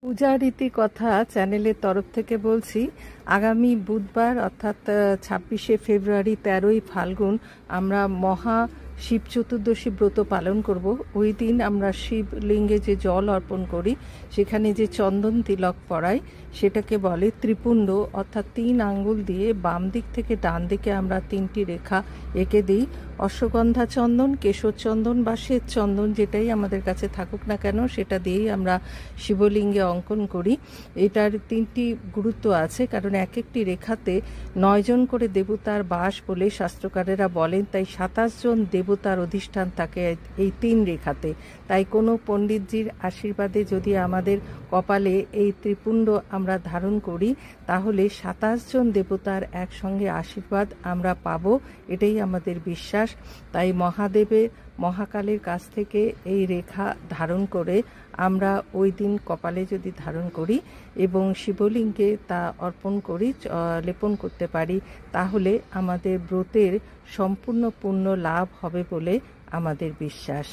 পূজা রীতি কথা চ্যানেলের তরফ থেকে বলছি। আগামী বুধবার অর্থাৎ 26শে ফেব্রুয়ারি 13ই ফাল্গুন আমরা মহা শিব চতুর্দশী ব্রত পালন করব। ওই দিন আমরা শিবলিঙ্গে যে জল অর্পণ করি, সেখানে যে চন্দন তিলক পরাই সেটাকে বলে ত্রিপুণ্ড, অর্থাৎ 3 আঙ্গুল দিয়ে বাম দিক থেকে ডান দিকে আমরা 3টি রেখা এঁকে দিই। অশ্বগন্ধা চন্দন, কেশর চন্দন বা শ্বেত চন্দন যেটাই আমাদের কাছে থাকুক না কেন সেটা দিয়েই আমরা শিবলিঙ্গে অঙ্কন করি। এটার 3টি গুরুত্ব আছে, কারণ এক একটি রেখাতে 9 জন করে দেবতার বাস বলে শাস্ত্রকারেরা বলেন, তাই 27 জন দেবতার অধিষ্ঠান থাকে এই 3 রেখাতে। তাই কোনো পণ্ডিতজির আশীর্বাদে যদি আমাদের কপালে এই ত্রিপুণ্ড আমরা ধারণ করি, তাহলে 27 জন দেবতার একসঙ্গে আশীর্বাদ আমরা পাব, এটাই আমাদের বিশ্বাস। তাই মহাকালের কাছ থেকে এই রেখা ধারণ করে আমরা ওই দিন কপালে যদি ধারণ করি এবং শিবলিঙ্গে তা অর্পণ করি, লেপন করতে পারি, তাহলে আমাদের ব্রতের সম্পূর্ণ পূর্ণ লাভ হবে বলে আমাদের বিশ্বাস।